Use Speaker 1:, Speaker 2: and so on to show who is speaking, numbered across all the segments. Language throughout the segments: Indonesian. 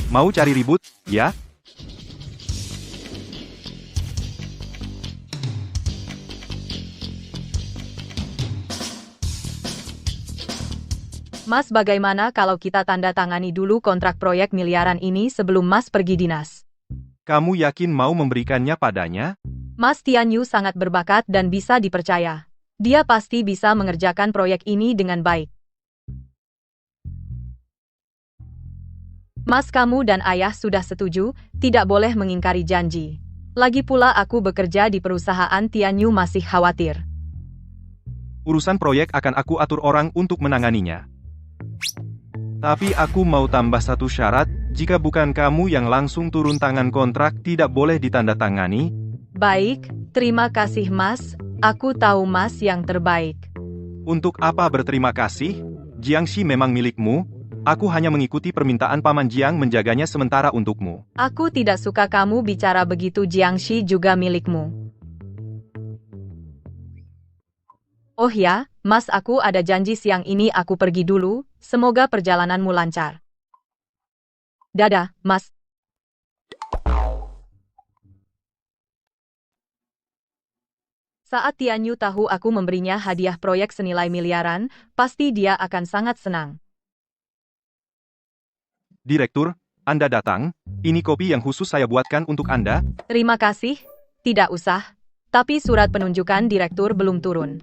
Speaker 1: Mau cari ribut, ya?
Speaker 2: Mas, bagaimana kalau kita tanda tangani dulu kontrak proyek miliaran ini sebelum Mas pergi dinas?
Speaker 1: Kamu yakin mau memberikannya padanya?
Speaker 2: Mas Tian Yu sangat berbakat dan bisa dipercaya. Dia pasti bisa mengerjakan proyek ini dengan baik. Mas, kamu dan ayah sudah setuju, tidak boleh mengingkari janji. Lagi pula aku bekerja di perusahaan Tian Yu masih khawatir.
Speaker 1: Urusan proyek akan aku atur orang untuk menanganinya. Tapi aku mau tambah satu syarat, jika bukan kamu yang langsung turun tangan kontrak tidak boleh ditandatangani.
Speaker 2: Baik, terima kasih Mas, aku tahu Mas yang terbaik.
Speaker 1: Untuk apa berterima kasih? Jiangxi memang milikmu, aku hanya mengikuti permintaan Paman Jiang menjaganya sementara untukmu.
Speaker 2: Aku tidak suka kamu bicara begitu, Jiangxi juga milikmu. Oh ya, Mas, aku ada janji siang ini aku pergi dulu, semoga perjalananmu lancar. Dadah, Mas. Saat Tian Yu tahu aku memberinya hadiah proyek senilai miliaran, pasti dia akan sangat senang.
Speaker 1: Direktur, Anda datang, ini kopi yang khusus saya buatkan untuk Anda.
Speaker 2: Terima kasih, tidak usah. Tapi surat penunjukan direktur belum turun.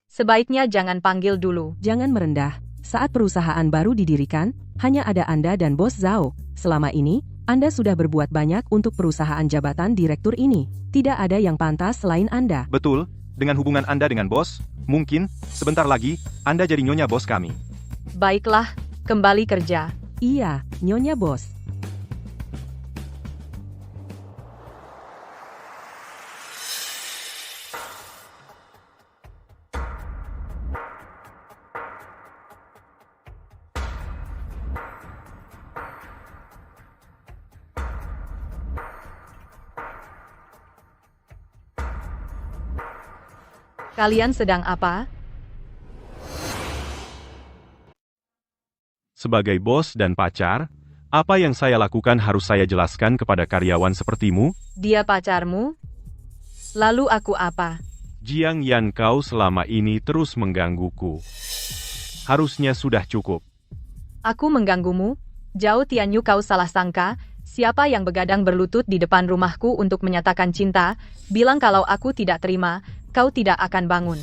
Speaker 2: Sebaiknya jangan panggil dulu.
Speaker 3: Jangan merendah. Saat perusahaan baru didirikan, hanya ada Anda dan Bos Zhao. Selama ini, Anda sudah berbuat banyak untuk perusahaan jabatan direktur ini. Tidak ada yang pantas selain Anda.
Speaker 1: Betul, dengan hubungan Anda dengan bos, mungkin, sebentar lagi, Anda jadi nyonya bos kami.
Speaker 2: Baiklah, kembali kerja.
Speaker 3: Iya, Nyonya Bos.
Speaker 2: Kalian sedang apa?
Speaker 1: Sebagai bos dan pacar, apa yang saya lakukan harus saya jelaskan kepada karyawan sepertimu?
Speaker 2: Dia pacarmu? Lalu aku apa?
Speaker 1: Jiang Yan, kau selama ini terus menggangguku. Harusnya sudah cukup.
Speaker 2: Aku mengganggumu? Zhao Tianyu, kau salah sangka. Siapa yang begadang berlutut di depan rumahku untuk menyatakan cinta, bilang kalau aku tidak terima, kau tidak akan bangun.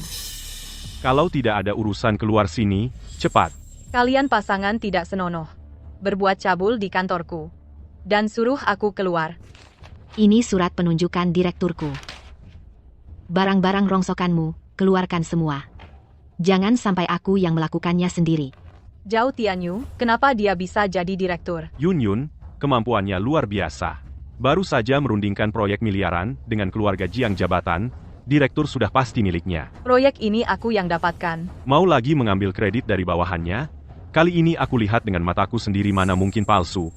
Speaker 1: Kalau tidak ada urusan keluar sini, cepat.
Speaker 2: Kalian pasangan tidak senonoh. Berbuat cabul di kantorku. Dan suruh aku keluar.
Speaker 4: Ini surat penunjukan direkturku. Barang-barang rongsokanmu, keluarkan semua. Jangan sampai aku yang melakukannya sendiri.
Speaker 2: Zhao Tianyu, kenapa dia bisa jadi direktur?
Speaker 1: Yun Yun, kemampuannya luar biasa. Baru saja merundingkan proyek miliaran dengan keluarga Jiang jabatan, direktur sudah pasti miliknya.
Speaker 2: Proyek ini aku yang dapatkan.
Speaker 1: Mau lagi mengambil kredit dari bawahannya? Kali ini aku lihat dengan mataku sendiri mana mungkin palsu.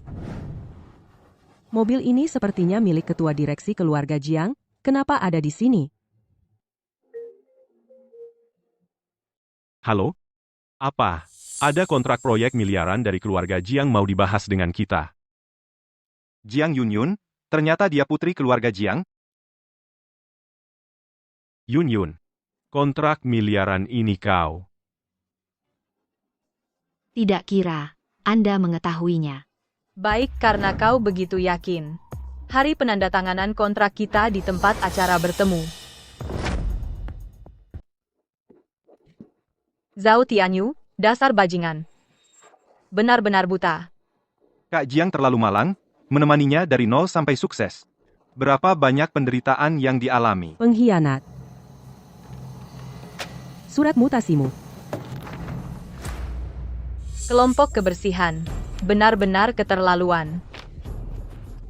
Speaker 3: Mobil ini sepertinya milik ketua direksi keluarga Jiang. Kenapa ada di sini?
Speaker 1: Halo? Apa? Ada kontrak proyek miliaran dari keluarga Jiang mau dibahas dengan kita. Jiang Yun Yun? Ternyata dia putri keluarga Jiang? Yun Yun, kontrak miliaran ini kau.
Speaker 4: Tidak kira Anda mengetahuinya.
Speaker 2: Baik, karena kau begitu yakin. Hari penandatanganan kontrak kita di tempat acara bertemu. Zhao Tianyu, dasar bajingan. Benar-benar buta.
Speaker 1: Kak Jiang terlalu malang, menemaninya dari nol sampai sukses. Berapa banyak penderitaan yang dialami.
Speaker 3: Pengkhianat. Surat mutasimu.
Speaker 2: Kelompok kebersihan. Benar-benar keterlaluan.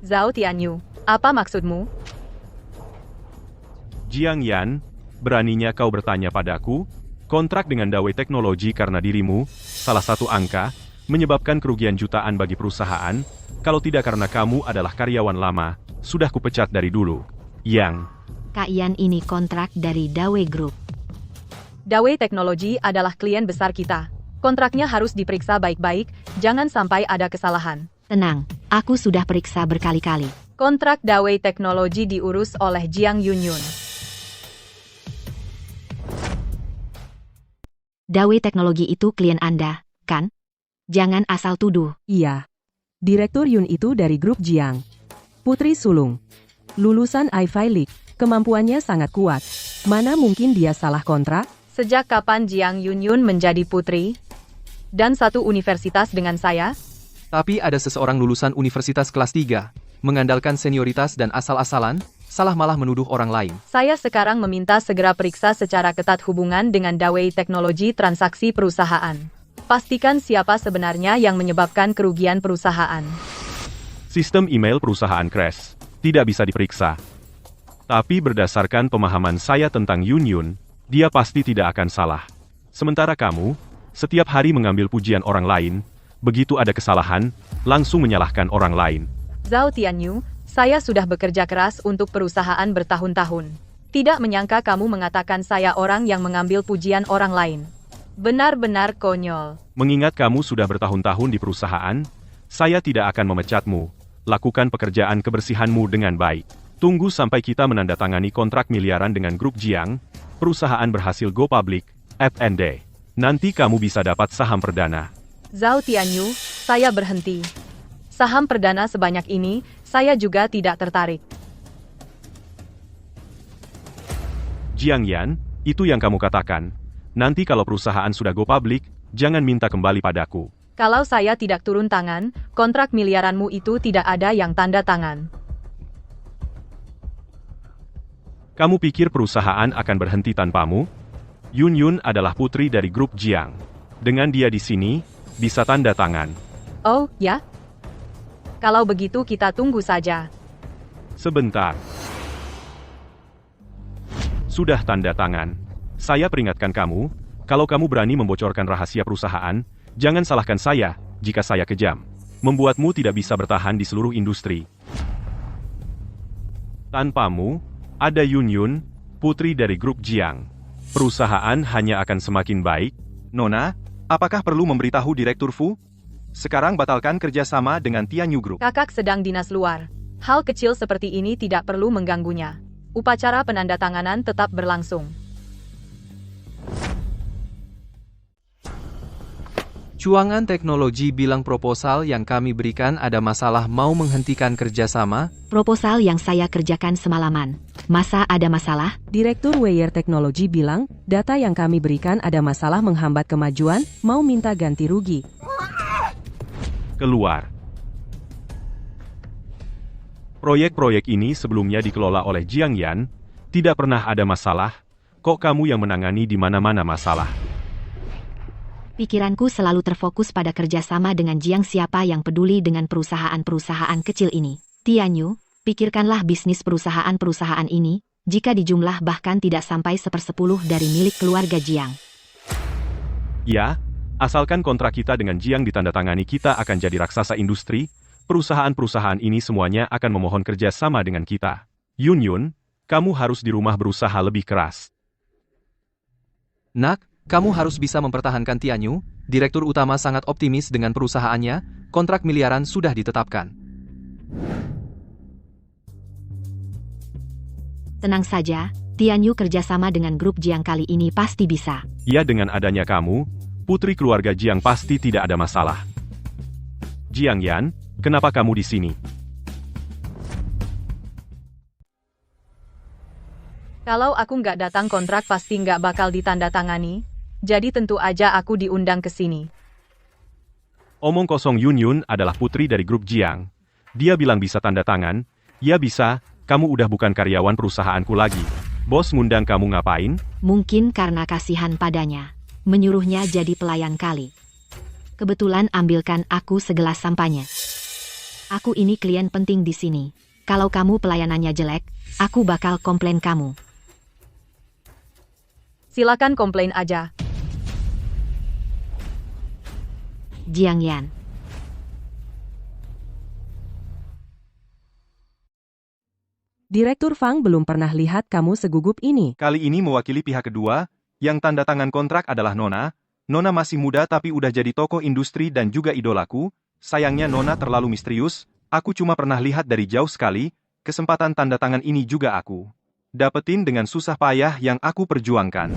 Speaker 2: Zhao Tianyu, apa maksudmu?
Speaker 1: Jiang Yan, beraninya kau bertanya padaku? Kontrak dengan Dawei Teknologi karena dirimu, salah satu angka, menyebabkan kerugian jutaan bagi perusahaan, kalau tidak karena kamu adalah karyawan lama, sudah kupecat dari dulu. Yang.
Speaker 4: Kak Yan, ini kontrak dari Dawei Group.
Speaker 2: Dawei Teknologi adalah klien besar kita. Kontraknya harus diperiksa baik-baik, jangan sampai ada kesalahan.
Speaker 4: Tenang, aku sudah periksa berkali-kali.
Speaker 2: Kontrak Dawei Teknologi diurus oleh Jiang Yunyun.
Speaker 4: Dawei Teknologi itu klien Anda, kan? Jangan asal tuduh.
Speaker 3: Iya. Direktur Yun itu dari grup Jiang. Putri sulung. Lulusan Ivy League. Kemampuannya sangat kuat. Mana mungkin dia salah kontrak?
Speaker 2: Sejak kapan Jiang Yunyun menjadi putri? Dan satu universitas dengan saya?
Speaker 5: Tapi ada seseorang lulusan universitas kelas 3, mengandalkan senioritas dan asal-asalan, salah malah menuduh orang lain.
Speaker 2: Saya sekarang meminta segera periksa secara ketat hubungan dengan Dawei Teknologi transaksi perusahaan. Pastikan siapa sebenarnya yang menyebabkan kerugian perusahaan.
Speaker 1: Sistem email perusahaan crash. Tidak bisa diperiksa. Tapi berdasarkan pemahaman saya tentang Yunyun, dia pasti tidak akan salah. Sementara kamu, setiap hari mengambil pujian orang lain, begitu ada kesalahan, langsung menyalahkan orang lain.
Speaker 2: Zhao Tianyu, saya sudah bekerja keras untuk perusahaan bertahun-tahun. Tidak menyangka kamu mengatakan saya orang yang mengambil pujian orang lain. Benar-benar konyol.
Speaker 1: Mengingat kamu sudah bertahun-tahun di perusahaan, saya tidak akan memecatmu. Lakukan pekerjaan kebersihanmu dengan baik. Tunggu sampai kita menandatangani kontrak miliaran dengan grup Jiang, perusahaan berhasil go public, F&D. Nanti kamu bisa dapat saham perdana.
Speaker 2: Zhao Tianyu, saya berhenti. Saham perdana sebanyak ini, saya juga tidak tertarik.
Speaker 1: Jiang Yan, itu yang kamu katakan. Nanti kalau perusahaan sudah go public, jangan minta kembali padaku.
Speaker 2: Kalau saya tidak turun tangan, kontrak miliaranmu itu tidak ada yang tanda tangan.
Speaker 1: Kamu pikir perusahaan akan berhenti tanpamu? Yunyun adalah putri dari grup Jiang. Dengan dia di sini, bisa tanda tangan.
Speaker 2: Oh, ya? Kalau begitu kita tunggu saja.
Speaker 1: Sebentar. Sudah tanda tangan. Saya peringatkan kamu, kalau kamu berani membocorkan rahasia perusahaan, jangan salahkan saya, jika saya kejam. Membuatmu tidak bisa bertahan di seluruh industri. Tanpamu, ada Yunyun, putri dari grup Jiang. Perusahaan hanya akan semakin baik.
Speaker 6: Nona, apakah perlu memberitahu Direktur Fu? Sekarang batalkan kerjasama dengan Tianyu Group.
Speaker 2: Kakak sedang dinas luar. Hal kecil seperti ini tidak perlu mengganggunya. Upacara penandatanganan tetap berlangsung.
Speaker 5: Cuangan Teknologi bilang proposal yang kami berikan ada masalah mau menghentikan kerjasama.
Speaker 4: Proposal yang saya kerjakan semalaman. Masa ada masalah?
Speaker 3: Direktur Weyer Teknologi bilang, data yang kami berikan ada masalah menghambat kemajuan, mau minta ganti rugi.
Speaker 1: Keluar. Proyek-proyek ini sebelumnya dikelola oleh Jiang Yan, tidak pernah ada masalah, kok kamu yang menangani di mana-mana masalah.
Speaker 4: Pikiranku selalu terfokus pada kerjasama dengan Jiang. Siapa yang peduli dengan perusahaan-perusahaan kecil ini? Tianyu, pikirkanlah bisnis perusahaan-perusahaan ini, jika dijumlah bahkan tidak sampai 1/10 dari milik keluarga Jiang.
Speaker 1: Ya, asalkan kontrak kita dengan Jiang ditandatangani, kita akan jadi raksasa industri, perusahaan-perusahaan ini semuanya akan memohon kerjasama dengan kita. Yunyun, kamu harus di rumah berusaha lebih keras.
Speaker 5: Nak, kamu harus bisa mempertahankan Tianyu. Direktur utama sangat optimis dengan perusahaannya, kontrak miliaran sudah ditetapkan.
Speaker 4: Tenang saja, Tianyu kerjasama dengan grup Jiang kali ini pasti bisa.
Speaker 1: Ya, dengan adanya kamu, putri keluarga Jiang pasti tidak ada masalah. Jiang Yan, kenapa kamu di sini?
Speaker 2: Kalau aku nggak datang kontrak pasti nggak bakal ditandatangani, jadi tentu aja aku diundang ke sini.
Speaker 1: Omong kosong. Yunyun adalah putri dari grup Jiang. Dia bilang bisa tanda tangan, ya bisa, kamu udah bukan karyawan perusahaanku lagi. Bos ngundang kamu ngapain?
Speaker 4: Mungkin karena kasihan padanya. Menyuruhnya jadi pelayan kali. Kebetulan ambilkan aku segelas sampahnya. Aku ini klien penting di sini. Kalau kamu pelayanannya jelek, aku bakal komplain kamu.
Speaker 2: Silakan komplain aja.
Speaker 4: Jiang Yan.
Speaker 3: Direktur Fang belum pernah lihat kamu segugup ini.
Speaker 6: Kali ini mewakili pihak kedua, yang tanda tangan kontrak adalah Nona. Nona masih muda tapi udah jadi tokoh industri dan juga idolaku, Sayangnya Nona terlalu misterius, aku cuma pernah lihat dari jauh sekali, kesempatan tanda tangan ini juga aku dapetin dengan susah payah yang aku perjuangkan.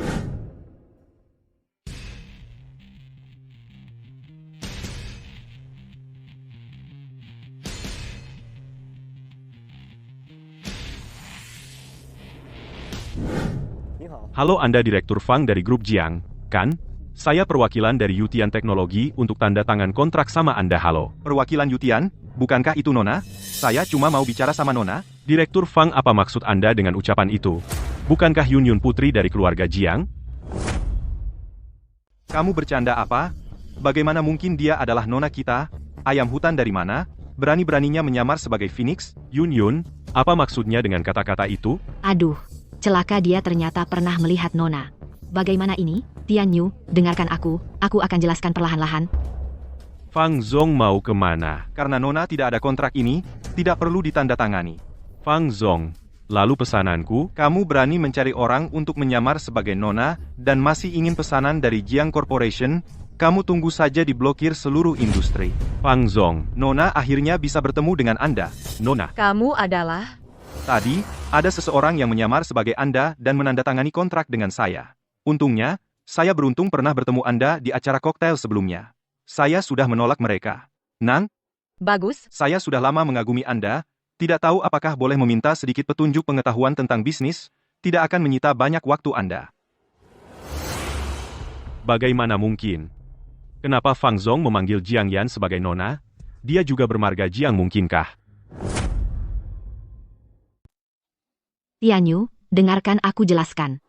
Speaker 1: Halo Anda Direktur Fang dari Grup Jiang, kan? Saya perwakilan dari Yutian Teknologi untuk tanda tangan kontrak sama Anda. Halo.
Speaker 6: Perwakilan Yutian, bukankah itu Nona? Saya cuma mau bicara sama Nona.
Speaker 1: Direktur Fang, apa maksud Anda dengan ucapan itu? Bukankah Yun Yun putri dari keluarga Jiang?
Speaker 6: Kamu bercanda apa? Bagaimana mungkin dia adalah Nona kita? Ayam hutan dari mana? Berani-beraninya menyamar sebagai Phoenix?
Speaker 1: Yun Yun, apa maksudnya dengan kata-kata itu?
Speaker 4: Aduh, celaka, dia ternyata pernah melihat Nona. Bagaimana ini? Tian Yu, dengarkan aku akan jelaskan perlahan-lahan.
Speaker 1: Fang Zong mau kemana?
Speaker 6: Karena Nona tidak ada kontrak ini, tidak perlu ditandatangani.
Speaker 1: Fang Zong, lalu pesananku?
Speaker 6: Kamu berani mencari orang untuk menyamar sebagai Nona, dan masih ingin pesanan dari Jiang Corporation? Kamu tunggu saja diblokir seluruh industri.
Speaker 1: Fang Zong,
Speaker 6: Nona akhirnya bisa bertemu dengan Anda.
Speaker 1: Nona.
Speaker 2: Kamu adalah...
Speaker 6: Tadi, ada seseorang yang menyamar sebagai Anda dan menandatangani kontrak dengan saya. Untungnya, saya beruntung pernah bertemu Anda di acara koktail sebelumnya. Saya sudah menolak mereka. Nang,
Speaker 2: Bagus,
Speaker 6: saya sudah lama mengagumi Anda, tidak tahu apakah boleh meminta sedikit petunjuk pengetahuan tentang bisnis, tidak akan menyita banyak waktu Anda.
Speaker 1: Bagaimana mungkin? Kenapa Fang Zong memanggil Jiang Yan sebagai Nona? Dia juga bermarga Jiang, mungkinkah?
Speaker 4: Tian Yu, dengarkan aku jelaskan.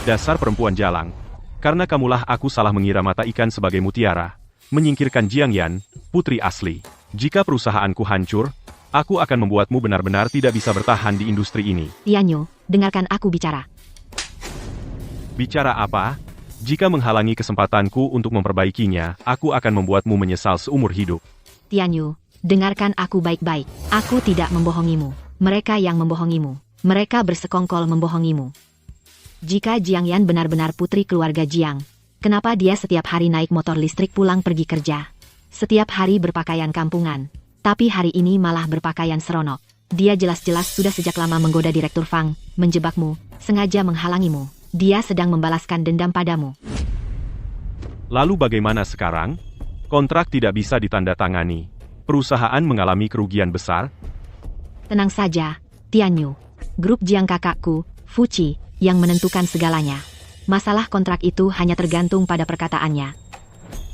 Speaker 1: Dasar perempuan jalang. Karena kamulah aku salah mengira mata ikan sebagai mutiara. Menyingkirkan Jiang Yan, putri asli. Jika perusahaanku hancur, aku akan membuatmu benar-benar tidak bisa bertahan di industri ini.
Speaker 4: Tian Yu, dengarkan aku bicara.
Speaker 1: Bicara apa? Jika menghalangi kesempatanku untuk memperbaikinya, aku akan membuatmu menyesal seumur hidup.
Speaker 4: Tian Yu, dengarkan aku baik-baik. Aku tidak membohongimu. Mereka yang membohongimu. Mereka bersekongkol membohongimu. Jika Jiang Yan benar-benar putri keluarga Jiang, kenapa dia setiap hari naik motor listrik pulang pergi kerja? Setiap hari berpakaian kampungan. Tapi hari ini malah berpakaian seronok. Dia jelas-jelas sudah sejak lama menggoda Direktur Fang, menjebakmu, sengaja menghalangimu. Dia sedang membalaskan dendam padamu.
Speaker 1: Lalu bagaimana sekarang? Kontrak tidak bisa ditandatangani. Perusahaan mengalami kerugian besar.
Speaker 4: Tenang saja, Tian Yu. Grup Jiang kakakku, Fuci, yang menentukan segalanya. Masalah kontrak itu hanya tergantung pada perkataannya.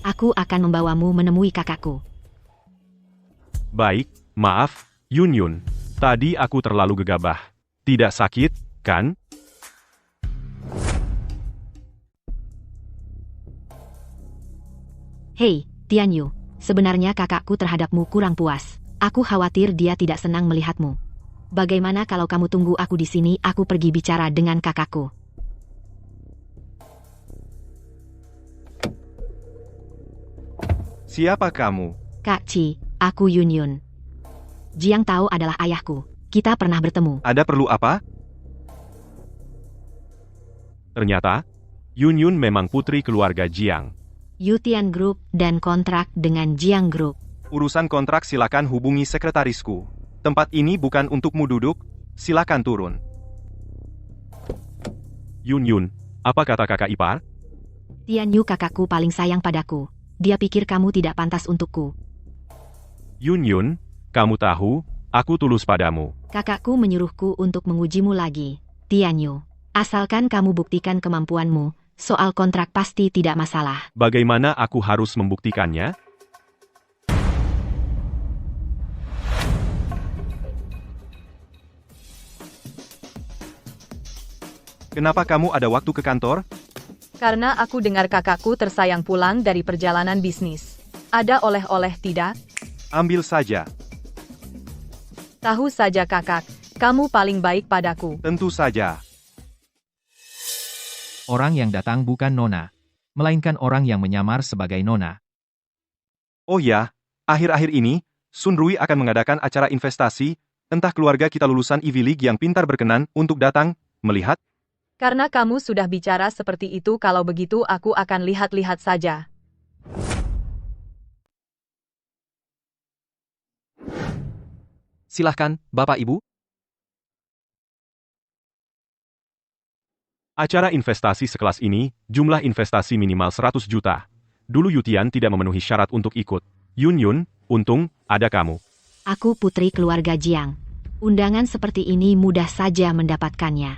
Speaker 4: Aku akan membawamu menemui kakakku.
Speaker 1: Baik, maaf, Yun Yun. Tadi aku terlalu gegabah. Tidak sakit, kan?
Speaker 4: Hei, Tian Yu. Sebenarnya kakakku terhadapmu kurang puas. Aku khawatir dia tidak senang melihatmu. Bagaimana kalau kamu tunggu aku di sini, aku pergi bicara dengan kakakku.
Speaker 6: Siapa kamu?
Speaker 4: Kak Ci, aku Yun Yun. Jiang Tao adalah ayahku. Kita pernah bertemu.
Speaker 6: Ada perlu apa?
Speaker 1: Ternyata, Yun Yun memang putri keluarga Jiang.
Speaker 4: Yutian Group dan kontrak dengan Jiang Group.
Speaker 6: Urusan kontrak silakan hubungi sekretarisku. Tempat ini bukan untukmu duduk, silakan turun.
Speaker 1: Yun Yun, apa kata kakak ipar?
Speaker 4: Tian Yu kakakku paling sayang padaku. Dia pikir kamu tidak pantas untukku.
Speaker 1: Yun Yun, kamu tahu, aku tulus padamu.
Speaker 4: Kakakku menyuruhku untuk mengujimu lagi. Tian Yu, asalkan kamu buktikan kemampuanmu, soal kontrak pasti tidak masalah.
Speaker 1: Bagaimana aku harus membuktikannya?
Speaker 6: Kenapa kamu ada waktu ke kantor?
Speaker 2: karena aku dengar kakakku tersayang pulang dari perjalanan bisnis. Ada oleh-oleh tidak?
Speaker 6: Ambil saja.
Speaker 2: Tahu saja kakak, kamu paling baik padaku.
Speaker 6: Tentu saja.
Speaker 7: Orang yang datang bukan Nona, melainkan orang yang menyamar sebagai Nona.
Speaker 6: Oh ya, akhir-akhir ini, Sun Rui akan mengadakan acara investasi, entah keluarga kita lulusan Ivy League yang pintar berkenan untuk datang, melihat.
Speaker 2: Karena kamu sudah bicara seperti itu, kalau begitu aku akan lihat-lihat saja.
Speaker 5: Silahkan, Bapak Ibu.
Speaker 1: Acara investasi sekelas ini, jumlah investasi minimal 100 juta. Dulu Yutian tidak memenuhi syarat untuk ikut. Yun, untung, ada kamu.
Speaker 4: Aku putri keluarga Jiang. Undangan seperti ini mudah saja mendapatkannya.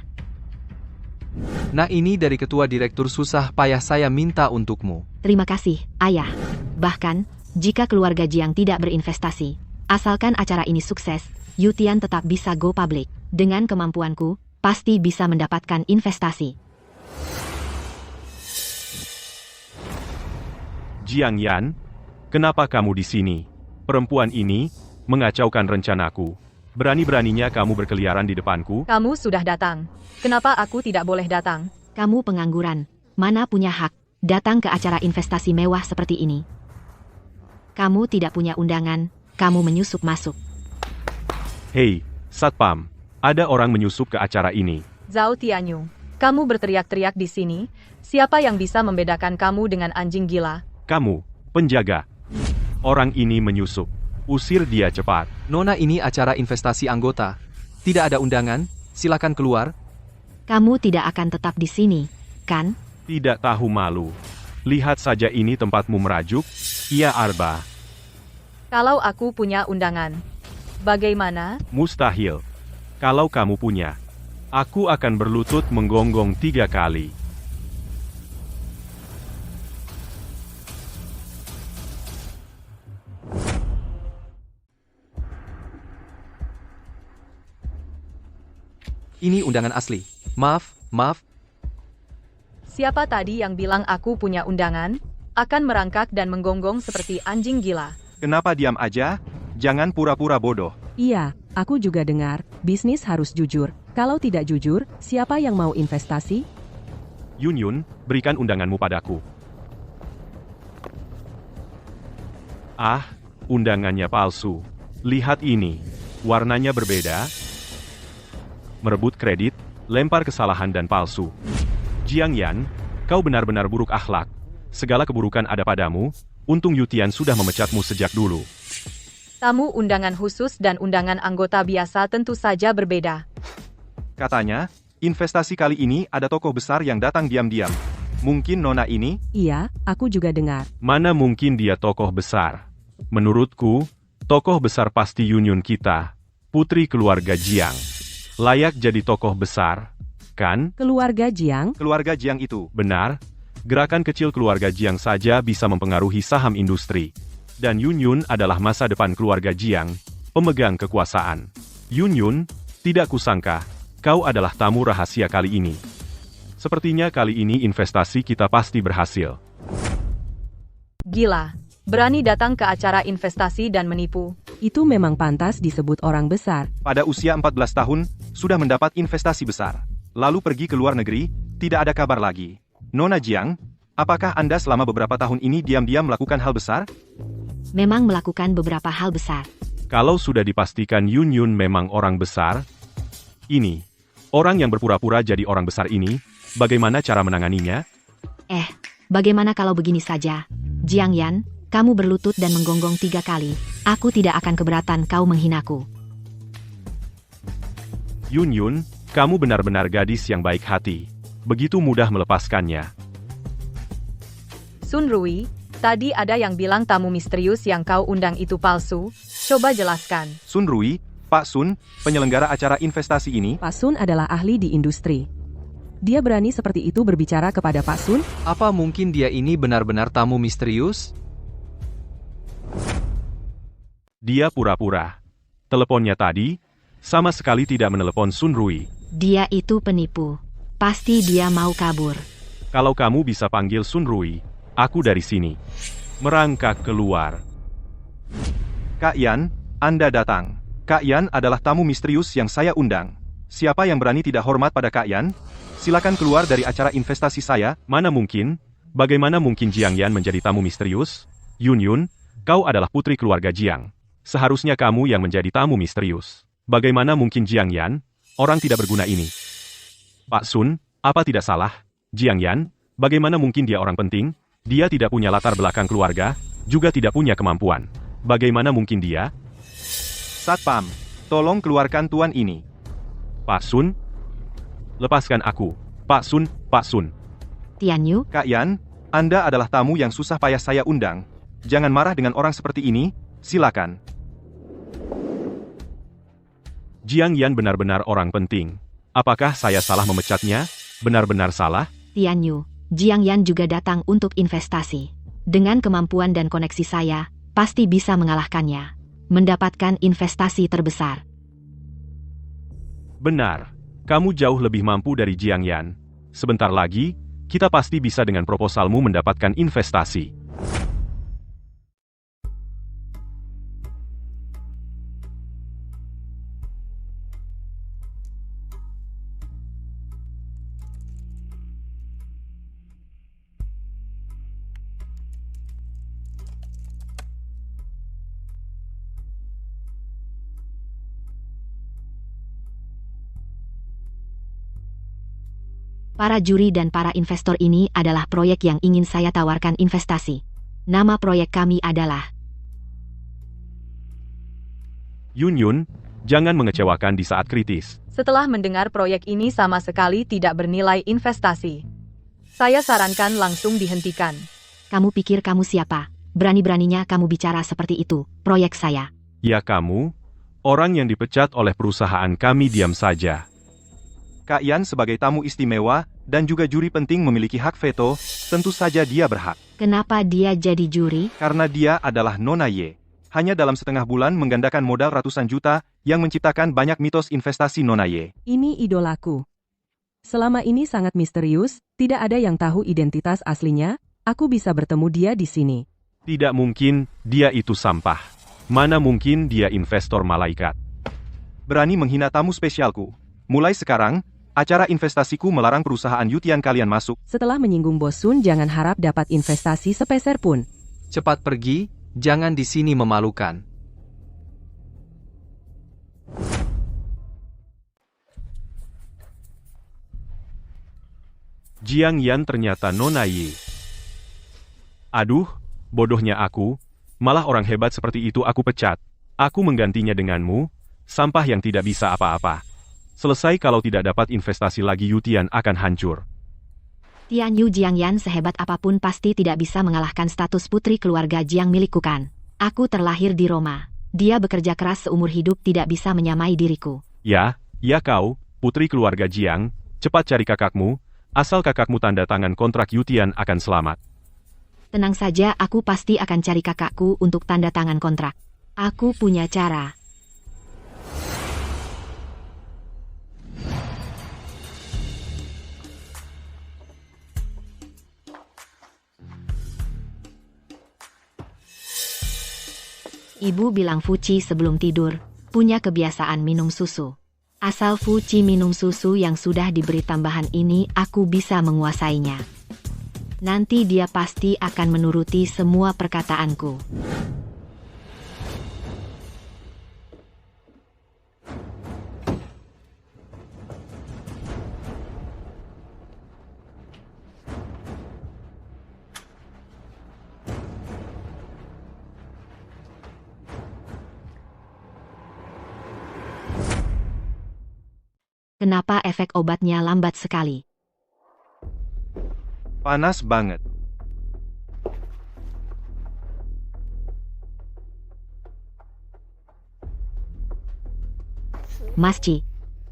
Speaker 5: Nah ini dari ketua direktur susah payah saya minta untukmu.
Speaker 4: Terima kasih, Ayah. Bahkan, jika keluarga Jiang tidak berinvestasi, asalkan acara ini sukses, Yutian tetap bisa go public. Dengan kemampuanku, pasti bisa mendapatkan investasi.
Speaker 1: Jiang Yan, kenapa kamu di sini? Perempuan ini mengacaukan rencanaku. Berani-beraninya kamu berkeliaran di depanku.
Speaker 2: Kamu sudah datang. Kenapa aku tidak boleh datang?
Speaker 4: Kamu pengangguran. Mana punya hak datang ke acara investasi mewah seperti ini? Kamu tidak punya undangan, kamu menyusup masuk.
Speaker 1: Hei, Satpam, ada orang menyusup ke acara ini.
Speaker 2: Zhao Tianyu, kamu berteriak-teriak di sini. Siapa yang bisa membedakan kamu dengan anjing gila?
Speaker 1: Kamu, penjaga. Orang ini menyusup. Usir dia cepat.
Speaker 5: Nona ini acara investasi anggota. Tidak ada undangan, silakan keluar.
Speaker 4: Kamu tidak akan tetap di sini, kan?
Speaker 1: Tidak tahu malu. Lihat saja ini tempatmu merajuk. Iya Arba.
Speaker 2: Kalau aku punya undangan, bagaimana?
Speaker 1: Mustahil. Kalau kamu punya, aku akan berlutut menggonggong 3 kali.
Speaker 5: Ini undangan asli. Maaf.
Speaker 2: Siapa tadi yang bilang aku punya undangan? Akan merangkak dan menggonggong seperti anjing gila.
Speaker 6: Kenapa diam aja? Jangan pura-pura bodoh.
Speaker 3: Iya, aku juga dengar, bisnis harus jujur. Kalau tidak jujur, siapa yang mau investasi?
Speaker 1: Yun, berikan undanganmu padaku. Ah, undangannya palsu. Lihat ini. Warnanya berbeda. Merebut kredit, lempar kesalahan dan palsu. Jiang Yan, kau benar-benar buruk akhlak. Segala keburukan ada padamu, untung Yutian sudah memecatmu sejak dulu.
Speaker 2: Tamu undangan khusus dan undangan anggota biasa tentu saja berbeda.
Speaker 6: Katanya, investasi kali ini ada tokoh besar yang datang diam-diam. Mungkin Nona ini?
Speaker 3: Iya, aku juga dengar.
Speaker 1: Mana mungkin dia tokoh besar? Menurutku, tokoh besar pasti Yun kita, putri keluarga Jiang. Layak jadi tokoh besar, kan?
Speaker 3: Keluarga Jiang?
Speaker 6: Keluarga Jiang itu.
Speaker 1: Benar, gerakan kecil keluarga Jiang saja bisa mempengaruhi saham industri. Dan Yun adalah masa depan keluarga Jiang, pemegang kekuasaan. Yun, tidak kusangka, kau adalah tamu rahasia kali ini. Sepertinya kali ini investasi kita pasti berhasil.
Speaker 2: Gila, berani datang ke acara investasi dan menipu.
Speaker 3: Itu memang pantas disebut orang besar.
Speaker 6: Pada usia 14 tahun, sudah mendapat investasi besar. Lalu pergi ke luar negeri, tidak ada kabar lagi. Nona Jiang, apakah Anda selama beberapa tahun ini diam-diam melakukan hal besar?
Speaker 4: Memang melakukan beberapa hal besar.
Speaker 1: Kalau sudah dipastikan Yun memang orang besar, ini, orang yang berpura-pura jadi orang besar ini, bagaimana cara menanganinya?
Speaker 4: Bagaimana kalau begini saja? Jiang Yan, kamu berlutut dan menggonggong 3 kali. Aku tidak akan keberatan kau menghinaku.
Speaker 1: Yun, kamu benar-benar gadis yang baik hati. Begitu mudah melepaskannya.
Speaker 2: Sun Rui, tadi ada yang bilang tamu misterius yang kau undang itu palsu. Coba jelaskan.
Speaker 6: Sun Rui, Pak Sun, penyelenggara acara investasi ini,
Speaker 3: Pak Sun adalah ahli di industri. Dia berani seperti itu berbicara kepada Pak Sun?
Speaker 5: Apa mungkin dia ini benar-benar tamu misterius?
Speaker 1: Dia pura-pura. Teleponnya tadi, sama sekali tidak menelepon Sun Rui.
Speaker 4: Dia itu penipu. Pasti dia mau kabur.
Speaker 1: Kalau kamu bisa panggil Sun Rui, aku dari sini. Merangkak keluar.
Speaker 6: Kak Yan, Anda datang. Kak Yan adalah tamu misterius yang saya undang. Siapa yang berani tidak hormat pada Kak Yan? Silakan keluar dari acara investasi saya.
Speaker 1: Mana mungkin? Bagaimana mungkin Jiang Yan menjadi tamu misterius? Yun, kau adalah putri keluarga Jiang. Seharusnya kamu yang menjadi tamu misterius. Bagaimana mungkin Jiang Yan, orang tidak berguna ini? Pak Sun, apa tidak salah? Jiang Yan, bagaimana mungkin dia orang penting? Dia tidak punya latar belakang keluarga, juga tidak punya kemampuan. Bagaimana mungkin dia?
Speaker 6: Satpam, Tolong keluarkan tuan ini.
Speaker 1: Pak Sun? Lepaskan aku. Pak Sun, Pak Sun.
Speaker 4: Tian Yu,
Speaker 6: Kak Yan, Anda adalah tamu yang susah payah saya undang. Jangan marah dengan orang seperti ini, silakan.
Speaker 1: Jiang Yan benar-benar orang penting. Apakah saya salah memecatnya? Benar-benar salah?
Speaker 4: Tian Yu, Jiang Yan juga datang untuk investasi. Dengan kemampuan dan koneksi saya, pasti bisa mengalahkannya. Mendapatkan investasi terbesar.
Speaker 1: Benar. Kamu jauh lebih mampu dari Jiang Yan. Sebentar lagi, kita pasti bisa dengan proposalmu mendapatkan investasi.
Speaker 4: Para juri dan para investor ini adalah proyek yang ingin saya tawarkan investasi. Nama proyek kami adalah
Speaker 1: Yun Yun, jangan mengecewakan di saat kritis.
Speaker 2: Setelah mendengar proyek ini sama sekali tidak bernilai investasi, saya sarankan langsung dihentikan.
Speaker 4: Kamu pikir kamu siapa? Berani-beraninya kamu bicara seperti itu, proyek saya.
Speaker 1: Ya kamu, orang yang dipecat oleh perusahaan kami diam saja.
Speaker 6: Kak Yan sebagai tamu istimewa, dan juga juri penting memiliki hak veto, tentu saja dia berhak.
Speaker 4: Kenapa dia jadi juri?
Speaker 6: Karena dia adalah Nona Ye. Hanya dalam setengah bulan menggandakan modal ratusan juta, yang menciptakan banyak mitos investasi Nona Ye.
Speaker 3: Ini idolaku. Selama ini sangat misterius, tidak ada yang tahu identitas aslinya, aku bisa bertemu dia di sini.
Speaker 1: Tidak mungkin, dia itu sampah. Mana mungkin dia investor malaikat.
Speaker 6: Berani menghina tamu spesialku. Mulai sekarang, acara investasiku melarang perusahaan Yutian kalian masuk.
Speaker 3: Setelah menyinggung Bos Sun, jangan harap dapat investasi sepeser pun.
Speaker 5: Cepat pergi, jangan di sini memalukan.
Speaker 1: Jiang Yan ternyata Nona Ye. Aduh, bodohnya aku. Malah orang hebat seperti itu aku pecat. Aku menggantinya denganmu, sampah yang tidak bisa apa-apa. Selesai kalau tidak dapat investasi lagi Yutian akan hancur.
Speaker 4: Tian Yu Jiang Yan sehebat apapun pasti tidak bisa mengalahkan status putri keluarga Jiang milikku kan. Aku terlahir di Roma. Dia bekerja keras seumur hidup tidak bisa menyamai diriku.
Speaker 1: Ya kau, putri keluarga Jiang, cepat cari kakakmu, asal kakakmu tanda tangan kontrak Yutian akan selamat.
Speaker 4: Tenang saja, aku pasti akan cari kakakku untuk tanda tangan kontrak. Aku punya cara. Ibu bilang Fuci sebelum tidur, punya kebiasaan minum susu. Asal Fuci minum susu yang sudah diberi tambahan ini, aku bisa menguasainya. Nanti dia pasti akan menuruti semua perkataanku. Kenapa efek obatnya lambat sekali?
Speaker 6: Panas banget.
Speaker 4: Mas Ci,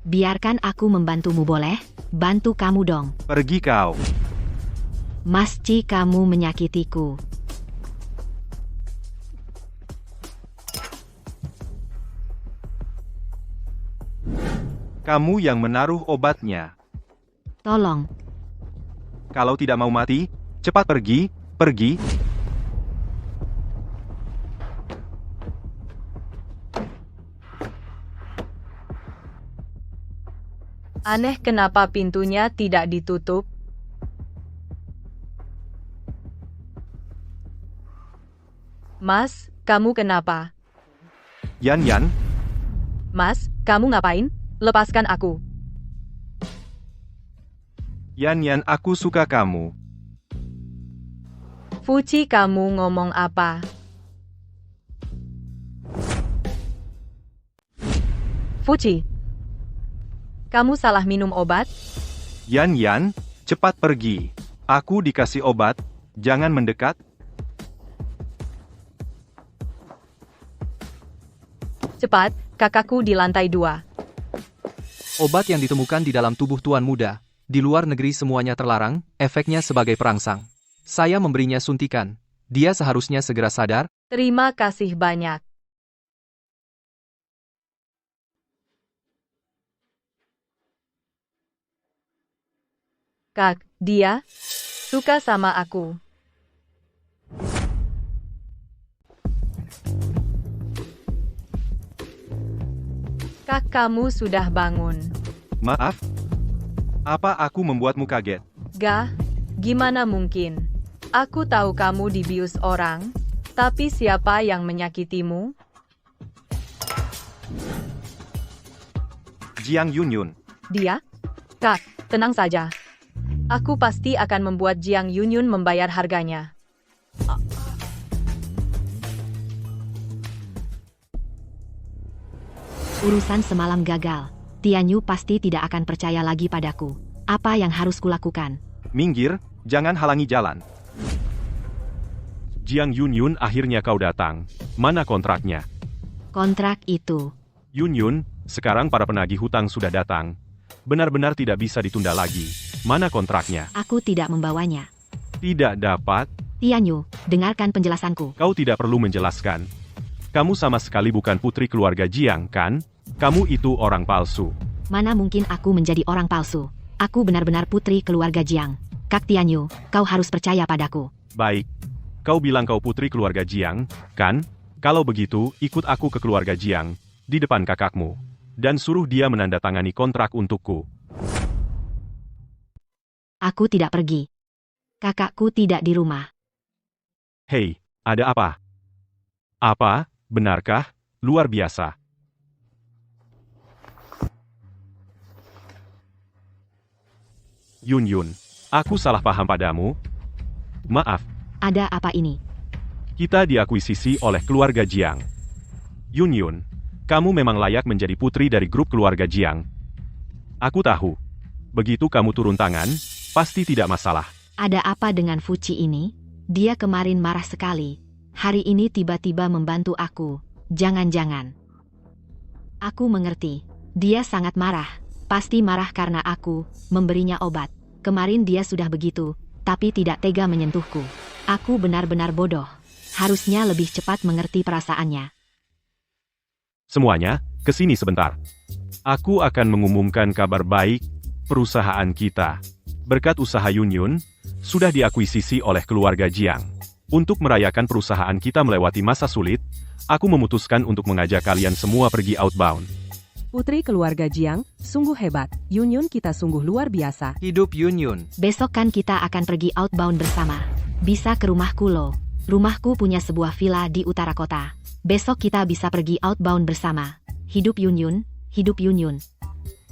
Speaker 4: biarkan aku membantumu boleh? Bantu kamu dong.
Speaker 6: Pergi kau.
Speaker 4: Mas Ci, kamu menyakitiku.
Speaker 6: Kamu yang menaruh obatnya.
Speaker 4: Tolong.
Speaker 6: Kalau tidak mau mati, cepat pergi, pergi.
Speaker 2: Aneh kenapa pintunya tidak ditutup? Mas, kamu kenapa?
Speaker 6: Yan,
Speaker 2: Mas, kamu ngapain? Lepaskan aku.
Speaker 6: Yan, aku suka kamu.
Speaker 2: Fuci, kamu ngomong apa? Fuci. Kamu salah minum obat?
Speaker 6: Yan, cepat pergi. Aku dikasih obat, jangan mendekat.
Speaker 2: Cepat, kakakku di lantai 2.
Speaker 5: Obat yang ditemukan di dalam tubuh Tuan Muda. Di luar negeri semuanya terlarang, efeknya sebagai perangsang. Saya memberinya suntikan. Dia seharusnya segera sadar.
Speaker 2: Terima kasih banyak. Kak, dia suka sama aku. Kak, kamu sudah bangun.
Speaker 6: Maaf. Apa aku membuatmu kaget?
Speaker 2: Gah, gimana mungkin? Aku tahu kamu dibius orang, tapi siapa yang menyakitimu?
Speaker 6: Jiang Yunyun.
Speaker 2: Dia? Kak, tenang saja. Aku pasti akan membuat Jiang Yunyun membayar harganya.
Speaker 4: Urusan semalam gagal. Tian Yu pasti tidak akan percaya lagi padaku. Apa yang harus kulakukan?
Speaker 6: Minggir, jangan halangi jalan.
Speaker 1: Jiang Yunyun, akhirnya kau datang. Mana kontraknya?
Speaker 4: Kontrak itu.
Speaker 1: Yunyun, sekarang para penagih hutang sudah datang. Benar-benar tidak bisa ditunda lagi. Mana kontraknya?
Speaker 4: Aku tidak membawanya.
Speaker 1: Tidak dapat.
Speaker 4: Tian Yu, dengarkan penjelasanku.
Speaker 1: Kau tidak perlu menjelaskan. Kamu sama sekali bukan putri keluarga Jiang, kan? Kamu itu orang palsu.
Speaker 4: Mana mungkin aku menjadi orang palsu? Aku benar-benar putri keluarga Jiang. Kak Tian Yu, kau harus percaya padaku.
Speaker 1: Baik. Kau bilang kau putri keluarga Jiang, kan? Kalau begitu, ikut aku ke keluarga Jiang, di depan kakakmu. Dan suruh dia menandatangani kontrak untukku.
Speaker 4: Aku tidak pergi. Kakakku tidak di rumah.
Speaker 1: Hei, ada apa? Apa? Benarkah? Luar biasa. Yunyun, aku salah paham padamu? Maaf,
Speaker 4: Ada apa ini?
Speaker 1: kita diakuisisi oleh keluarga Jiang. Yunyun, kamu memang layak menjadi putri dari grup keluarga Jiang. Aku tahu. Begitu kamu turun tangan, pasti tidak masalah.
Speaker 4: Ada apa dengan Fuci ini? Dia kemarin marah sekali. Hari ini tiba-tiba membantu aku. Jangan-jangan. Aku mengerti. Dia sangat marah. Pasti marah karena aku memberinya obat. Kemarin dia sudah begitu, tapi tidak tega menyentuhku. Aku benar-benar bodoh. Harusnya lebih cepat mengerti perasaannya.
Speaker 1: Semuanya, ke sini sebentar. Aku akan mengumumkan kabar baik, perusahaan kita. Berkat usaha Yunyun, sudah diakuisisi oleh keluarga Jiang. Untuk merayakan perusahaan kita melewati masa sulit, aku memutuskan untuk mengajak kalian semua pergi outbound.
Speaker 3: Putri keluarga Jiang, sungguh hebat. Yunyun kita sungguh luar biasa.
Speaker 5: Hidup Yunyun.
Speaker 4: Besok kan kita akan pergi outbound bersama. Bisa ke rumahku loh. Rumahku punya sebuah villa di utara kota. Besok kita bisa pergi outbound bersama. Hidup Yunyun, hidup Yunyun.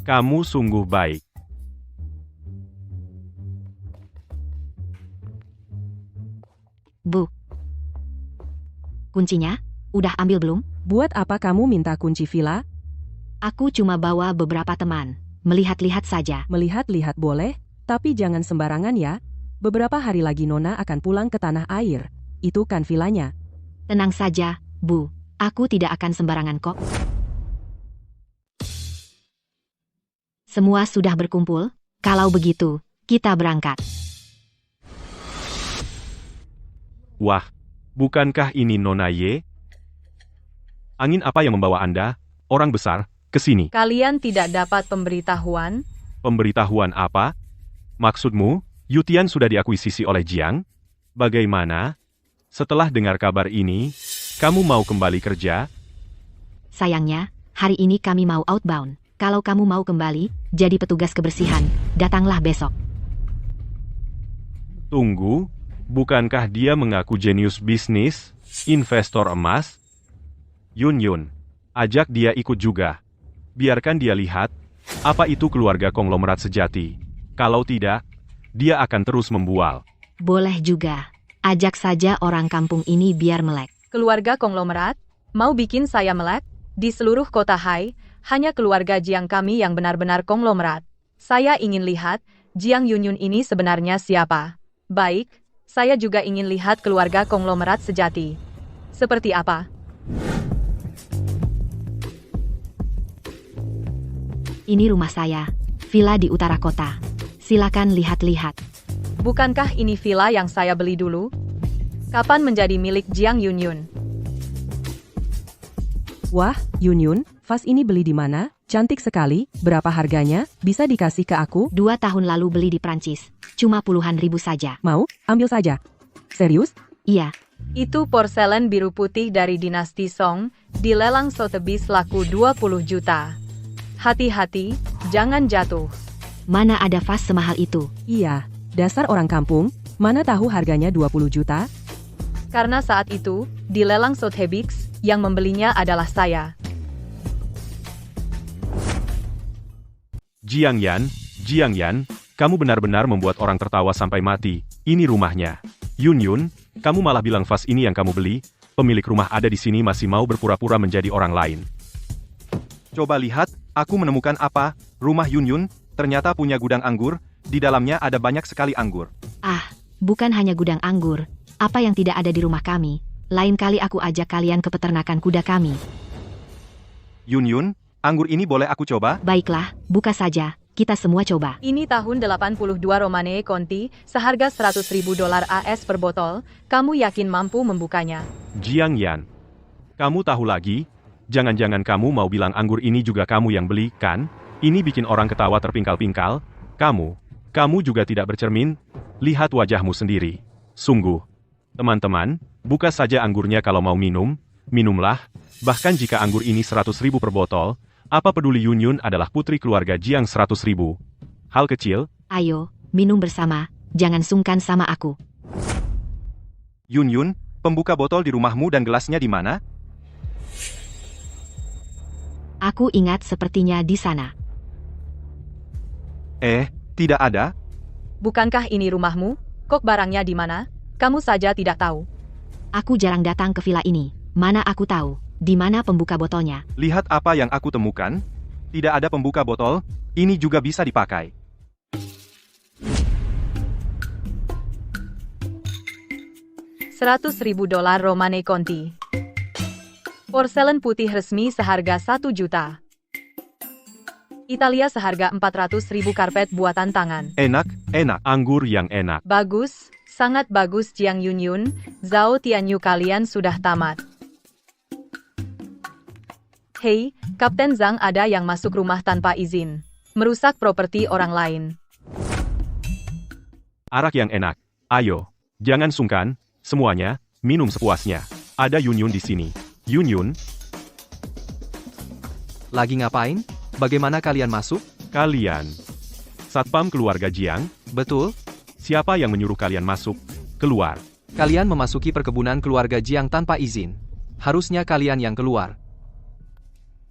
Speaker 1: Kamu sungguh baik.
Speaker 4: Bu. Kuncinya? Udah ambil belum?
Speaker 3: Buat apa kamu minta kunci villa?
Speaker 4: Aku cuma bawa beberapa teman. Melihat-lihat saja.
Speaker 3: Melihat-lihat boleh, tapi jangan sembarangan ya. Beberapa hari lagi Nona akan pulang ke tanah air. Itu kan villanya.
Speaker 4: Tenang saja, Bu. Aku tidak akan sembarangan kok. Semua sudah berkumpul? Kalau begitu, kita berangkat.
Speaker 1: Wah, bukankah ini Nona Ye? Angin apa yang membawa Anda, orang besar, ke sini?
Speaker 2: Kalian tidak dapat pemberitahuan?
Speaker 1: Pemberitahuan apa? Maksudmu, Yutian sudah diakuisisi oleh Jiang? Bagaimana? Setelah dengar kabar ini, kamu mau kembali kerja?
Speaker 4: Sayangnya, hari ini kami mau outbound. Kalau kamu mau kembali, jadi petugas kebersihan, datanglah besok.
Speaker 1: Tunggu, bukankah dia mengaku jenius bisnis, investor emas? Yunyun, ajak dia ikut juga. Biarkan dia lihat, apa itu keluarga konglomerat sejati. Kalau tidak, dia akan terus membual.
Speaker 4: Boleh juga. Ajak saja orang kampung ini biar melek.
Speaker 2: Keluarga konglomerat? Mau bikin saya melek? Di seluruh kota Hai, Hanya keluarga Jiang kami yang benar-benar konglomerat. Saya ingin lihat, Jiang Yunyun ini sebenarnya siapa. Baik, saya juga ingin lihat keluarga konglomerat sejati. Seperti apa?
Speaker 4: Ini rumah saya, villa di utara kota. Silakan lihat-lihat.
Speaker 2: Bukankah ini villa yang saya beli dulu? Kapan menjadi milik Jiang Yunyun?
Speaker 3: Wah, Yunyun, vas ini beli di mana? Cantik sekali, berapa harganya? Bisa dikasih ke aku?
Speaker 4: 2 tahun lalu beli di Prancis. Cuma puluhan ribu saja.
Speaker 3: Mau? Ambil saja. Serius?
Speaker 4: Iya,
Speaker 2: Itu porselen biru putih dari dinasti Song, dilelang Sotheby's laku 20 juta. Hati-hati, jangan jatuh.
Speaker 4: mana ada vas semahal itu?
Speaker 3: Iya, dasar orang kampung, mana tahu harganya 20 juta?
Speaker 2: Karena saat itu, di lelang Sotheby's, yang membelinya adalah saya.
Speaker 1: Jiang Yan, kamu benar-benar membuat orang tertawa sampai mati. Ini rumahnya. Yun, kamu malah bilang vas ini yang kamu beli. Pemilik rumah ada di sini masih mau berpura-pura menjadi orang lain.
Speaker 6: Coba lihat, aku menemukan apa? Rumah Yun ternyata punya gudang anggur, di dalamnya ada banyak sekali anggur.
Speaker 4: Ah, bukan hanya gudang anggur. Apa yang tidak ada di rumah kami? Lain kali aku ajak kalian ke peternakan kuda kami.
Speaker 6: Yun, anggur ini boleh aku coba?
Speaker 4: Baiklah, buka saja. Kita semua coba.
Speaker 2: Ini tahun 82 Romane Conti, seharga $100.000 AS per botol. Kamu yakin mampu membukanya?
Speaker 1: Jiang Yan, kamu tahu lagi? Jangan-jangan kamu mau bilang anggur ini juga kamu yang beli, kan? Ini bikin orang ketawa terpingkal-pingkal. Kamu juga tidak bercermin. Lihat wajahmu sendiri. Sungguh. Teman-teman, buka saja anggurnya kalau mau minum. Minumlah. Bahkan jika anggur ini 100.000 per botol, apa peduli Yun adalah putri keluarga Jiang 100.000. Hal kecil.
Speaker 4: Ayo, minum bersama. Jangan sungkan sama aku.
Speaker 6: Yun, pembuka botol di rumahmu dan gelasnya di mana?
Speaker 4: Aku ingat sepertinya di sana.
Speaker 6: Tidak ada?
Speaker 2: Bukankah ini rumahmu? Kok barangnya di mana? Kamu saja tidak tahu.
Speaker 4: Aku jarang datang ke villa ini. Mana aku tahu, di mana pembuka botolnya.
Speaker 6: Lihat apa yang aku temukan. Tidak ada pembuka botol, ini juga bisa dipakai.
Speaker 2: $100.000 Romane Conti. Porselen putih resmi seharga 1 juta. Italia seharga 400.000 karpet buatan tangan.
Speaker 6: Enak.
Speaker 1: Anggur yang enak.
Speaker 2: Bagus, sangat bagus Jiang Yunyun, Zhao Tianyu kalian sudah tamat. Hei, Kapten Zhang ada yang masuk rumah tanpa izin. Merusak properti orang lain.
Speaker 1: Arak yang enak. Ayo, jangan sungkan. Semuanya, minum sepuasnya. Ada Yun di sini. Yun,
Speaker 5: Lagi ngapain? Bagaimana kalian masuk?
Speaker 1: kalian. Satpam keluarga Jiang,
Speaker 5: Betul,
Speaker 1: siapa yang menyuruh kalian masuk? Keluar.
Speaker 5: kalian memasuki perkebunan keluarga Jiang tanpa izin. Harusnya kalian yang keluar.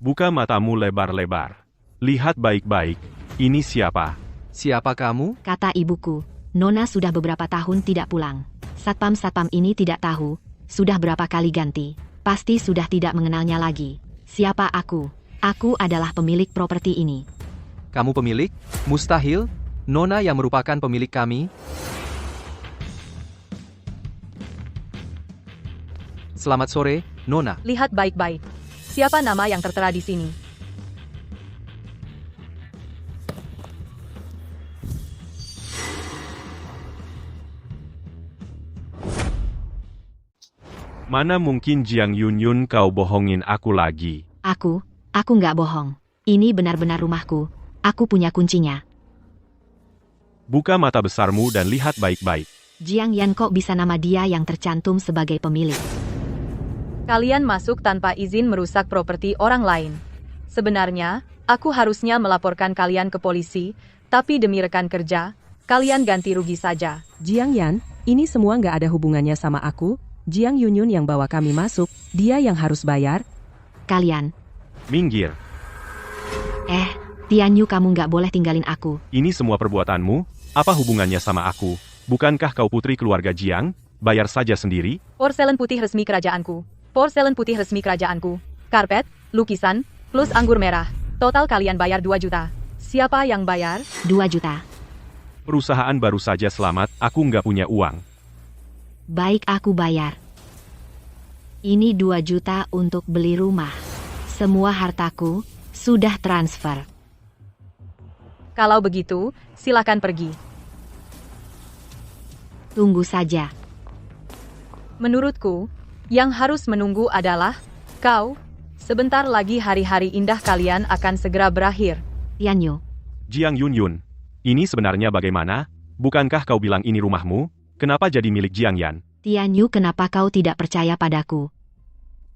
Speaker 1: Buka matamu lebar-lebar. Lihat baik-baik. Ini siapa?
Speaker 5: Siapa kamu?
Speaker 4: Kata ibuku, Nona sudah beberapa tahun tidak pulang. Satpam-satpam ini tidak tahu, sudah berapa kali ganti. Pasti sudah tidak mengenalnya lagi. Siapa aku? Aku adalah pemilik properti ini.
Speaker 5: Kamu pemilik? Mustahil. Nona yang merupakan pemilik kami. Selamat sore, Nona.
Speaker 2: Lihat baik-baik. Siapa nama yang tertera di sini?
Speaker 1: Mana mungkin Jiang Yun kau bohongin aku lagi?
Speaker 4: Aku nggak bohong. Ini benar-benar rumahku. Aku punya kuncinya.
Speaker 1: Buka mata besarmu dan lihat baik-baik.
Speaker 4: Jiang Yan kok bisa nama dia yang tercantum sebagai pemilik?
Speaker 2: Kalian masuk tanpa izin merusak properti orang lain. Sebenarnya, aku harusnya melaporkan kalian ke polisi, tapi demi rekan kerja, kalian ganti rugi saja.
Speaker 3: Jiang Yan, ini semua nggak ada hubungannya sama aku. Jiang Yunyun yang bawa kami masuk, dia yang harus bayar.
Speaker 4: Kalian,
Speaker 1: Minggir.
Speaker 4: Tianyu kamu nggak boleh tinggalin aku.
Speaker 1: Ini semua perbuatanmu? Apa hubungannya sama aku? Bukankah kau putri keluarga Jiang? Bayar saja sendiri.
Speaker 2: Porselen putih resmi kerajaanku. Porselen putih resmi kerajaanku. Karpet, lukisan, plus anggur merah. Total kalian bayar 2 juta. Siapa yang bayar?
Speaker 4: 2 juta.
Speaker 1: Perusahaan baru saja selamat, aku nggak punya uang.
Speaker 4: Baik, aku bayar. Ini 2 juta untuk beli rumah. Semua hartaku sudah transfer.
Speaker 2: Kalau begitu, silakan pergi.
Speaker 4: Tunggu saja.
Speaker 2: Menurutku, yang harus menunggu adalah kau. Sebentar lagi hari-hari indah kalian akan segera berakhir.
Speaker 4: Tianyu,
Speaker 1: Jiang Yunyun, ini sebenarnya bagaimana? Bukankah kau bilang ini rumahmu? Kenapa jadi milik Jiang Yan?
Speaker 4: Tianyu, kenapa kau tidak percaya padaku?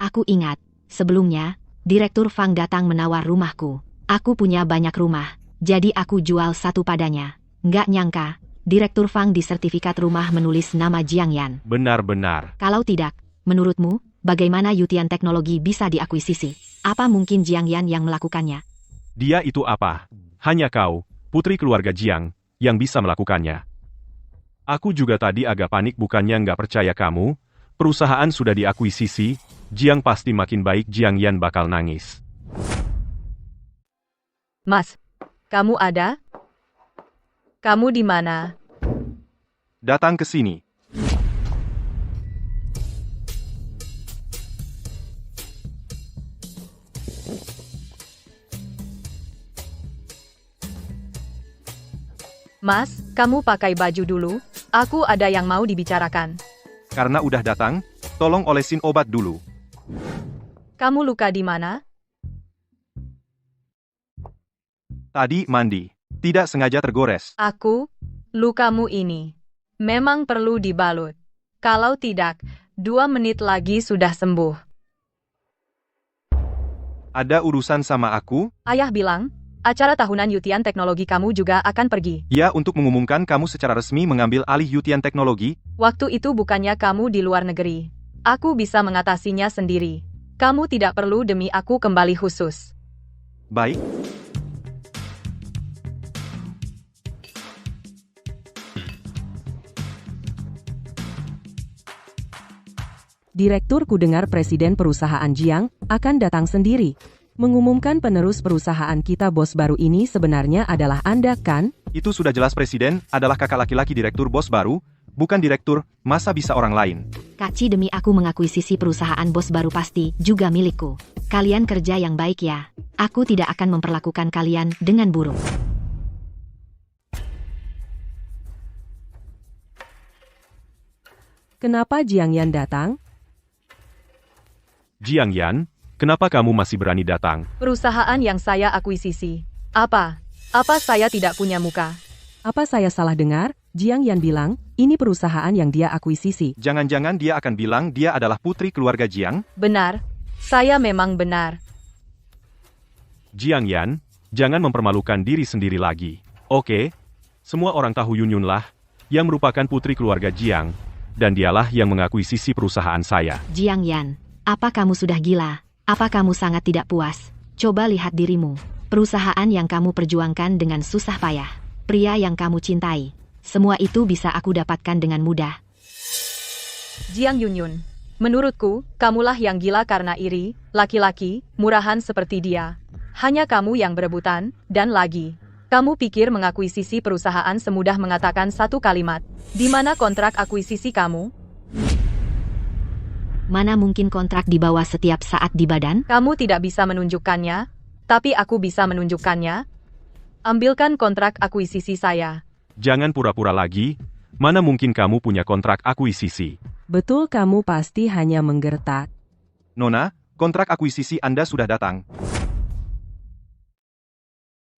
Speaker 4: Aku ingat, sebelumnya, Direktur Fang datang menawar rumahku. Aku punya banyak rumah, jadi aku jual satu padanya. Nggak nyangka, Direktur Fang di sertifikat rumah menulis nama Jiang Yan.
Speaker 1: Benar-benar.
Speaker 4: Kalau tidak, menurutmu, bagaimana Yutian Teknologi bisa diakuisisi? Apa mungkin Jiang Yan yang melakukannya?
Speaker 1: Dia itu apa? Hanya kau, putri keluarga Jiang, yang bisa melakukannya. Aku juga tadi agak panik bukannya nggak percaya kamu. Perusahaan sudah diakuisisi, Jiang pasti makin baik, Jiang Yan bakal nangis.
Speaker 2: Mas, kamu ada? Kamu di mana?
Speaker 6: Datang ke sini.
Speaker 2: Mas, kamu pakai baju dulu. Aku ada yang mau dibicarakan.
Speaker 6: Karena udah datang, tolong olesin obat dulu.
Speaker 2: Kamu luka di mana?
Speaker 6: Tadi mandi. Tidak sengaja tergores.
Speaker 2: Lukamu ini memang perlu dibalut. Kalau tidak, 2 menit lagi sudah sembuh.
Speaker 6: Ada urusan sama aku?
Speaker 2: Ayah bilang, acara tahunan Yutian Teknologi kamu juga akan pergi.
Speaker 6: Ya, untuk mengumumkan kamu secara resmi mengambil alih Yutian Teknologi.
Speaker 2: Waktu itu bukannya kamu di luar negeri. Aku bisa mengatasinya sendiri. Kamu tidak perlu demi aku kembali khusus.
Speaker 6: Baik.
Speaker 3: Direktur, kudengar Presiden perusahaan Jiang akan datang sendiri. Mengumumkan penerus perusahaan kita, bos baru ini sebenarnya adalah Anda, kan?
Speaker 6: Itu sudah jelas, Presiden adalah kakak laki-laki direktur bos baru, bukan direktur, masa bisa orang lain?
Speaker 4: Kak Ci, demi aku mengakuisisi perusahaan bos baru pasti juga milikku. Kalian kerja yang baik ya. Aku tidak akan memperlakukan kalian dengan buruk.
Speaker 3: Kenapa Jiang Yan datang?
Speaker 1: Jiang Yan, kenapa kamu masih berani datang?
Speaker 2: Perusahaan yang saya akuisisi. Apa saya tidak punya muka?
Speaker 3: Apa saya salah dengar? Jiang Yan bilang, ini perusahaan yang dia akuisisi.
Speaker 6: Jangan-jangan dia akan bilang dia adalah putri keluarga Jiang?
Speaker 2: Benar, saya memang benar.
Speaker 1: Jiang Yan, jangan mempermalukan diri sendiri lagi. Oke? Semua orang tahu Yunyun lah, yang merupakan putri keluarga Jiang, dan dialah yang mengakuisisi perusahaan saya.
Speaker 4: Jiang Yan, apa kamu sudah gila? Apa kamu sangat tidak puas? Coba lihat dirimu. Perusahaan yang kamu perjuangkan dengan susah payah. Pria yang kamu cintai. Semua itu bisa aku dapatkan dengan mudah.
Speaker 2: Jiang Yunyun, menurutku, kamulah yang gila karena iri, laki-laki, murahan seperti dia. Hanya kamu yang berebutan, dan lagi. Kamu pikir mengakuisisi perusahaan semudah mengatakan satu kalimat. Di mana kontrak akuisisi kamu?
Speaker 4: Mana mungkin kontrak dibawa setiap saat di badan?
Speaker 2: Kamu tidak bisa menunjukkannya, tapi aku bisa menunjukkannya. Ambilkan kontrak akuisisi saya.
Speaker 1: Jangan pura-pura lagi, mana mungkin kamu punya kontrak akuisisi?
Speaker 3: Betul, kamu pasti hanya menggertak.
Speaker 6: Nona, kontrak akuisisi Anda sudah datang.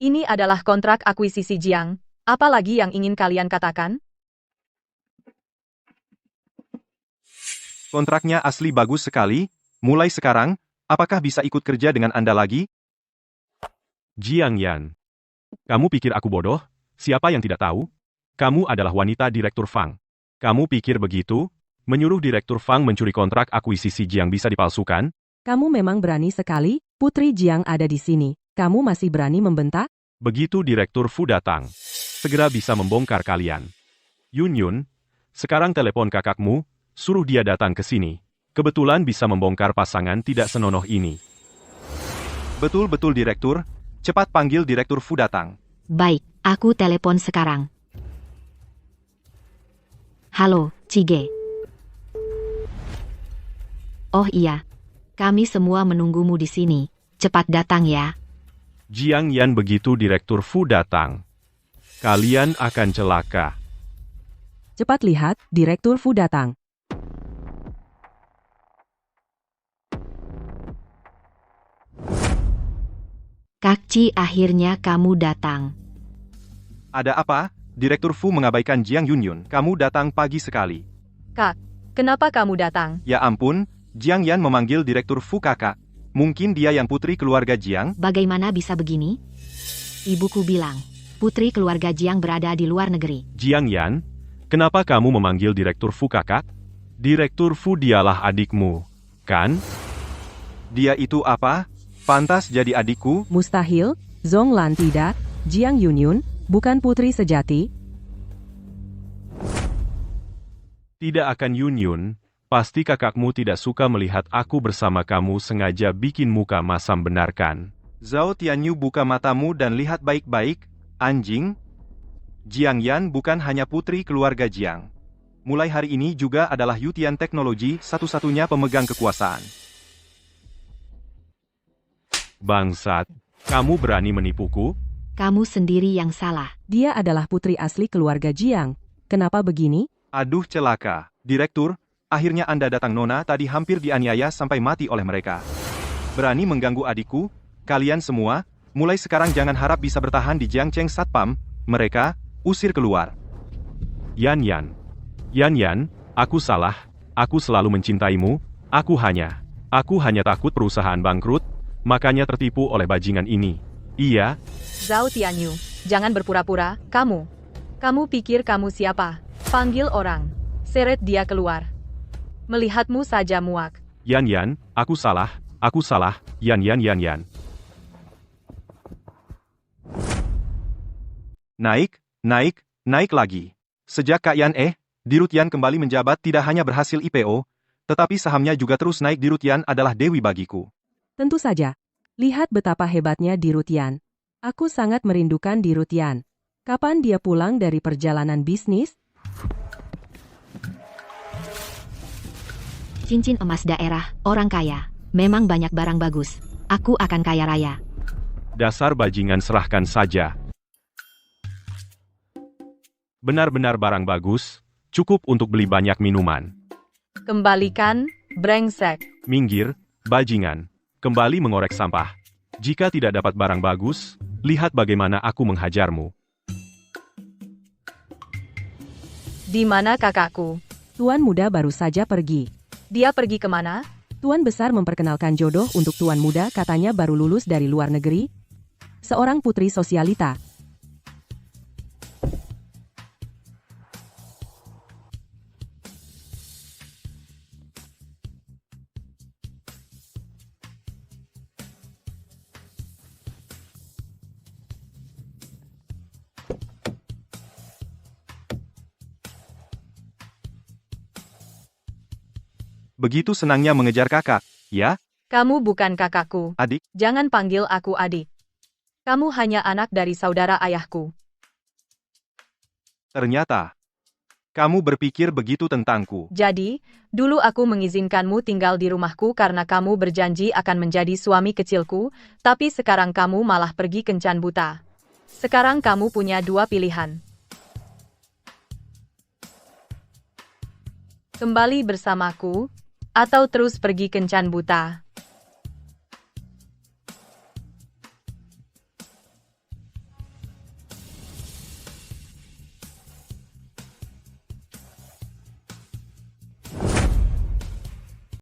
Speaker 2: Ini adalah kontrak akuisisi Jiang. Apa lagi yang ingin kalian katakan?
Speaker 6: Kontraknya asli bagus sekali. Mulai sekarang, apakah bisa ikut kerja dengan Anda lagi?
Speaker 1: Jiang Yan, kamu pikir aku bodoh? Siapa yang tidak tahu? Kamu adalah wanita Direktur Fang. Kamu pikir begitu? Menyuruh Direktur Fang mencuri kontrak akuisisi Jiang bisa dipalsukan?
Speaker 3: Kamu memang berani sekali, Putri Jiang ada di sini. Kamu masih berani membentak?
Speaker 1: Begitu Direktur Fu datang, segera bisa membongkar kalian. Yunyun, sekarang telepon kakakmu, suruh dia datang ke sini. Kebetulan bisa membongkar pasangan tidak senonoh ini.
Speaker 6: Betul-betul Direktur, cepat panggil Direktur Fu datang.
Speaker 4: Baik, aku telepon sekarang. Halo, Chige. Oh iya, kami semua menunggumu di sini. Cepat datang ya.
Speaker 1: Jiang Yan begitu Direktur Fu datang. Kalian akan celaka.
Speaker 3: Cepat lihat, Direktur Fu datang.
Speaker 4: Kakci, akhirnya kamu datang.
Speaker 6: Ada apa? Direktur Fu mengabaikan Jiang Yunyun. Kamu datang pagi sekali.
Speaker 2: Kak, kenapa kamu datang?
Speaker 6: Ya ampun, Jiang Yan memanggil Direktur Fu kakak. Mungkin dia yang putri keluarga Jiang?
Speaker 4: Bagaimana bisa begini? Ibuku bilang, putri keluarga Jiang berada di luar negeri.
Speaker 1: Jiang Yan, kenapa kamu memanggil Direktur Fu kakak? Direktur Fu dialah adikmu, kan?
Speaker 6: Dia itu apa? Pantas jadi adikku?
Speaker 3: Mustahil, Zhong Lan tidak, Jiang Yunyun, bukan putri sejati.
Speaker 1: Tidak akan Yunyun, pasti kakakmu tidak suka melihat aku bersama kamu sengaja bikin muka masam benarkan.
Speaker 6: Zhao Tianyu, buka matamu dan lihat baik-baik, anjing. Jiang Yan bukan hanya putri keluarga Jiang. Mulai hari ini juga adalah Yutian Teknologi satu-satunya pemegang kekuasaan.
Speaker 1: Bangsat, kamu berani menipuku?
Speaker 4: Kamu sendiri yang salah.
Speaker 3: Dia adalah putri asli keluarga Jiang. Kenapa begini?
Speaker 6: Aduh celaka. Direktur, akhirnya Anda datang. Nona tadi hampir dianiaya sampai mati oleh mereka. Berani mengganggu adikku? Kalian semua, mulai sekarang jangan harap bisa bertahan di Jiangcheng Satpam. Mereka, usir keluar.
Speaker 1: Yan, aku salah. Aku selalu mencintaimu. Aku hanya takut perusahaan bangkrut. Makanya tertipu oleh bajingan ini. Iya.
Speaker 2: Zhao Tianyu, jangan berpura-pura, kamu. Kamu pikir kamu siapa? Panggil orang. Seret dia keluar. Melihatmu saja muak.
Speaker 1: Yan, aku salah. Yan.
Speaker 6: Naik lagi. Sejak Kak Yan Dirut Yan kembali menjabat, tidak hanya berhasil IPO, tetapi sahamnya juga terus naik. Dirut Yan adalah dewi bagiku.
Speaker 3: Tentu saja. Lihat betapa hebatnya Dirut Yan. Aku sangat merindukan Dirut Yan. Kapan dia pulang dari perjalanan bisnis?
Speaker 4: Cincin emas daerah, orang kaya. Memang banyak barang bagus. Aku akan kaya raya.
Speaker 1: Dasar bajingan, serahkan saja. Benar-benar barang bagus, cukup untuk beli banyak minuman.
Speaker 2: Kembalikan, brengsek.
Speaker 1: Minggir, bajingan. Kembali mengorek sampah. Jika tidak dapat barang bagus, lihat bagaimana aku menghajarmu.
Speaker 2: Di mana kakakku?
Speaker 3: Tuan muda baru saja pergi.
Speaker 2: Dia pergi kemana?
Speaker 3: Tuan besar memperkenalkan jodoh untuk tuan muda, katanya baru lulus dari luar negeri. Seorang putri sosialita.
Speaker 6: Begitu senangnya mengejar kakak, ya?
Speaker 2: Kamu bukan kakakku.
Speaker 6: Adik?
Speaker 2: Jangan panggil aku adik. Kamu hanya anak dari saudara ayahku.
Speaker 6: Ternyata, kamu berpikir begitu tentangku.
Speaker 2: Jadi, dulu aku mengizinkanmu tinggal di rumahku karena kamu berjanji akan menjadi suami kecilku, tapi sekarang kamu malah pergi kencan buta. Sekarang kamu punya dua pilihan. Kembali bersamaku, atau terus pergi kencan buta.